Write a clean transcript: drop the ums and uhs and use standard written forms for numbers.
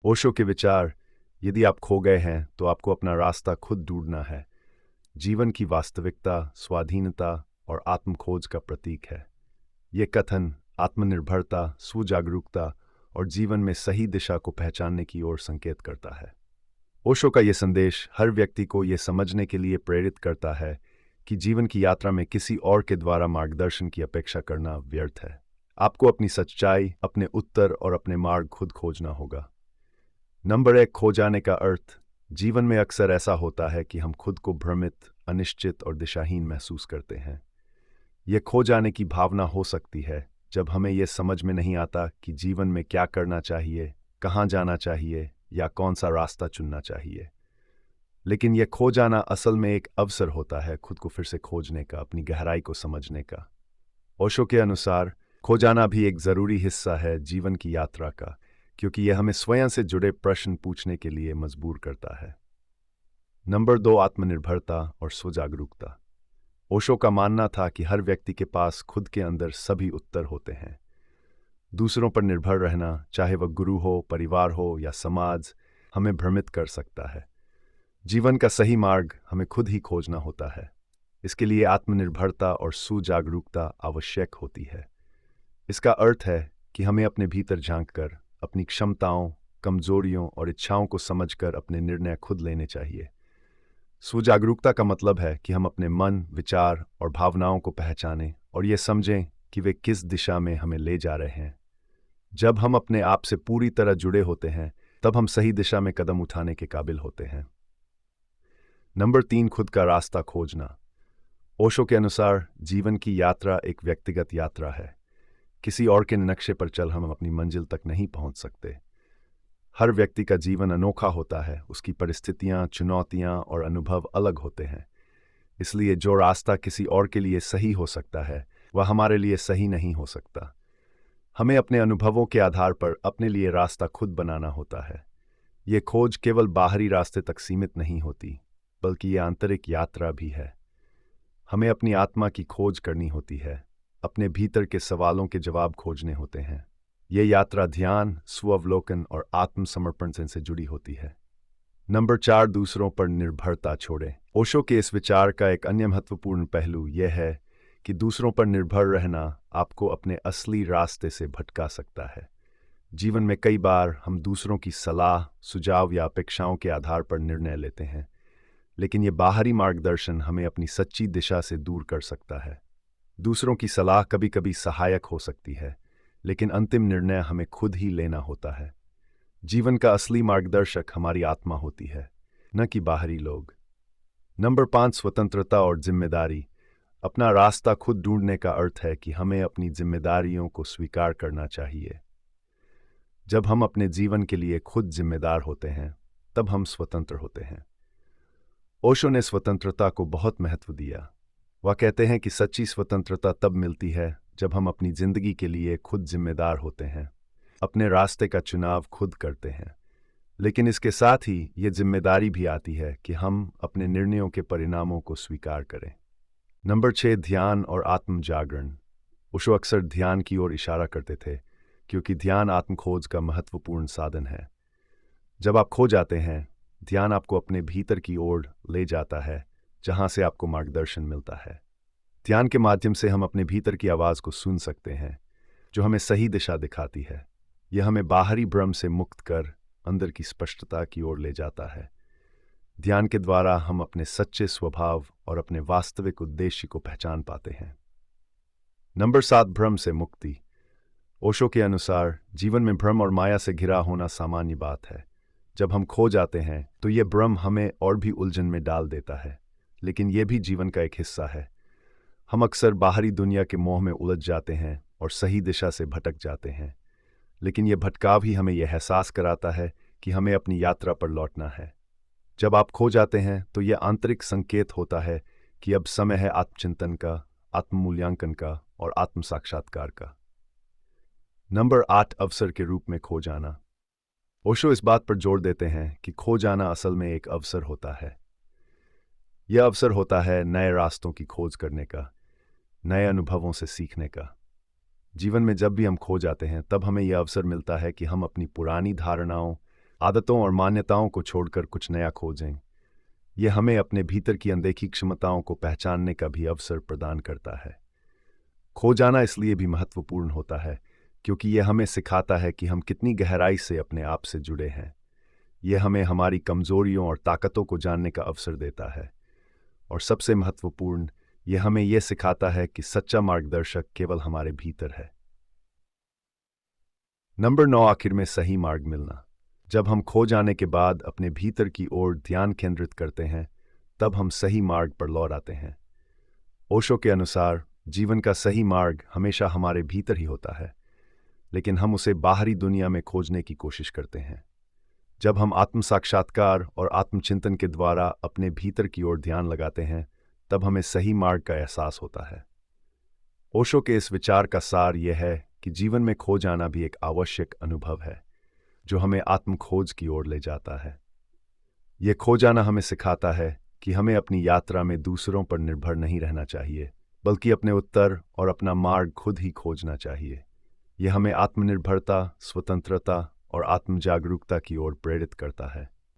ओशो के विचार, यदि आप खो गए हैं तो आपको अपना रास्ता खुद ढूंढना है, जीवन की वास्तविकता, स्वाधीनता और आत्मखोज का प्रतीक है। ये कथन आत्मनिर्भरता, सुजागरूकता और जीवन में सही दिशा को पहचानने की ओर संकेत करता है। ओशो का ये संदेश हर व्यक्ति को ये समझने के लिए प्रेरित करता है कि जीवन की यात्रा में किसी और के द्वारा मार्गदर्शन की अपेक्षा करना व्यर्थ है। आपको अपनी सच्चाई, अपने उत्तर और अपने मार्ग खुद खोजना होगा। नंबर 1, खो जाने का अर्थ। जीवन में अक्सर ऐसा होता है कि हम खुद को भ्रमित, अनिश्चित और दिशाहीन महसूस करते हैं। यह खो जाने की भावना हो सकती है जब हमें यह समझ में नहीं आता कि जीवन में क्या करना चाहिए, कहाँ जाना चाहिए या कौन सा रास्ता चुनना चाहिए। लेकिन यह खो जाना असल में एक अवसर होता है खुद को फिर से खोजने का, अपनी गहराई को समझने का। ओशो के अनुसार खो जाना भी एक ज़रूरी हिस्सा है जीवन की यात्रा का, क्योंकि यह हमें स्वयं से जुड़े प्रश्न पूछने के लिए मजबूर करता है। नंबर 2, आत्मनिर्भरता और स्वजागरूकता। ओशो का मानना था कि हर व्यक्ति के पास खुद के अंदर सभी उत्तर होते हैं। दूसरों पर निर्भर रहना, चाहे वह गुरु हो, परिवार हो या समाज, हमें भ्रमित कर सकता है। जीवन का सही मार्ग हमें खुद ही खोजना होता है। इसके लिए आत्मनिर्भरता और सुजागरूकता आवश्यक होती है। इसका अर्थ है कि हमें अपने भीतर झांककर अपनी क्षमताओं, कमजोरियों और इच्छाओं को समझकर अपने निर्णय खुद लेने चाहिए। सुजागरूकता का मतलब है कि हम अपने मन, विचार और भावनाओं को पहचानें और ये समझें कि वे किस दिशा में हमें ले जा रहे हैं। जब हम अपने आप से पूरी तरह जुड़े होते हैं, तब हम सही दिशा में कदम उठाने के काबिल होते हैं। नंबर 3, खुद का रास्ता खोजना। ओशो के अनुसार जीवन की यात्रा एक व्यक्तिगत यात्रा है। किसी और के नक्शे पर चल हम अपनी मंजिल तक नहीं पहुंच सकते। हर व्यक्ति का जीवन अनोखा होता है, उसकी परिस्थितियां, चुनौतियां और अनुभव अलग होते हैं। इसलिए जो रास्ता किसी और के लिए सही हो सकता है, वह हमारे लिए सही नहीं हो सकता। हमें अपने अनुभवों के आधार पर अपने लिए रास्ता खुद बनाना होता है। ये खोज केवल बाहरी रास्ते तक सीमित नहीं होती, बल्कि ये आंतरिक यात्रा भी है। हमें अपनी आत्मा की खोज करनी होती है, अपने भीतर के सवालों के जवाब खोजने होते हैं। ये यात्रा ध्यान, स्वावलोकन और आत्मसमर्पण से जुड़ी होती है। नंबर 4, दूसरों पर निर्भरता छोड़ें। ओशो के इस विचार का एक अन्य महत्वपूर्ण पहलू यह है कि दूसरों पर निर्भर रहना आपको अपने असली रास्ते से भटका सकता है। जीवन में कई बार हम दूसरों की सलाह, सुझाव या अपेक्षाओं के आधार पर निर्णय लेते हैं, लेकिन ये बाहरी मार्गदर्शन हमें अपनी सच्ची दिशा से दूर कर सकता है। दूसरों की सलाह कभी कभी सहायक हो सकती है, लेकिन अंतिम निर्णय हमें खुद ही लेना होता है। जीवन का असली मार्गदर्शक हमारी आत्मा होती है, न कि बाहरी लोग। नंबर 5, स्वतंत्रता और जिम्मेदारी। अपना रास्ता खुद ढूंढने का अर्थ है कि हमें अपनी जिम्मेदारियों को स्वीकार करना चाहिए। जब हम अपने जीवन के लिए खुद जिम्मेदार होते हैं, तब हम स्वतंत्र होते हैं। ओशो ने स्वतंत्रता को बहुत महत्व दिया। वह कहते हैं कि सच्ची स्वतंत्रता तब मिलती है जब हम अपनी जिंदगी के लिए खुद जिम्मेदार होते हैं, अपने रास्ते का चुनाव खुद करते हैं। लेकिन इसके साथ ही ये जिम्मेदारी भी आती है कि हम अपने निर्णयों के परिणामों को स्वीकार करें। नंबर 6, ध्यान और आत्म जागरण। ओशो अक्सर ध्यान की ओर इशारा करते थे, क्योंकि ध्यान आत्मखोज का महत्वपूर्ण साधन है। जब आप खो जाते हैं, ध्यान आपको अपने भीतर की ओर ले जाता है, जहां से आपको मार्गदर्शन मिलता है। ध्यान के माध्यम से हम अपने भीतर की आवाज़ को सुन सकते हैं, जो हमें सही दिशा दिखाती है। यह हमें बाहरी भ्रम से मुक्त कर अंदर की स्पष्टता की ओर ले जाता है। ध्यान के द्वारा हम अपने सच्चे स्वभाव और अपने वास्तविक उद्देश्य को पहचान पाते हैं। नंबर 7, भ्रम से मुक्ति। ओशो के अनुसार जीवन में भ्रम और माया से घिरा होना सामान्य बात है। जब हम खो जाते हैं तो ये भ्रम हमें और भी उलझन में डाल देता है, लेकिन यह भी जीवन का एक हिस्सा है। हम अक्सर बाहरी दुनिया के मोह में उलझ जाते हैं और सही दिशा से भटक जाते हैं, लेकिन यह भटकाव ही हमें यह एहसास कराता है कि हमें अपनी यात्रा पर लौटना है। जब आप खो जाते हैं तो यह आंतरिक संकेत होता है कि अब समय है आत्मचिंतन का, आत्ममूल्यांकन का और आत्म साक्षात्कार का। नंबर 8, अवसर के रूप में खो जाना। ओशो इस बात पर जोर देते हैं कि खो जाना असल में एक अवसर होता है। यह अवसर होता है नए रास्तों की खोज करने का, नए अनुभवों से सीखने का। जीवन में जब भी हम खो जाते हैं, तब हमें यह अवसर मिलता है कि हम अपनी पुरानी धारणाओं, आदतों और मान्यताओं को छोड़कर कुछ नया खोजें। यह हमें अपने भीतर की अनदेखी क्षमताओं को पहचानने का भी अवसर प्रदान करता है। खो जाना इसलिए भी महत्वपूर्ण होता है क्योंकि यह हमें सिखाता है कि हम कितनी गहराई से अपने आप से जुड़े हैं। यह हमें हमारी कमजोरियों और ताकतों को जानने का अवसर देता है, और सबसे महत्वपूर्ण, यह हमें यह सिखाता है कि सच्चा मार्गदर्शक केवल हमारे भीतर है। नंबर 9, आखिर में सही मार्ग मिलना। जब हम खो जाने के बाद अपने भीतर की ओर ध्यान केंद्रित करते हैं, तब हम सही मार्ग पर लौट आते हैं। ओशो के अनुसार जीवन का सही मार्ग हमेशा हमारे भीतर ही होता है, लेकिन हम उसे बाहरी दुनिया में खोजने की कोशिश करते हैं। जब हम आत्म साक्षात्कार और आत्मचिंतन के द्वारा अपने भीतर की ओर ध्यान लगाते हैं, तब हमें सही मार्ग का एहसास होता है। ओशो के इस विचार का सार यह है कि जीवन में खो जाना भी एक आवश्यक अनुभव है, जो हमें आत्म खोज की ओर ले जाता है। यह खो जाना हमें सिखाता है कि हमें अपनी यात्रा में दूसरों पर निर्भर नहीं रहना चाहिए, बल्कि अपने उत्तर और अपना मार्ग खुद ही खोजना चाहिए। यह हमें आत्मनिर्भरता, स्वतंत्रता और आत्म जागरूकता की ओर प्रेरित करता है।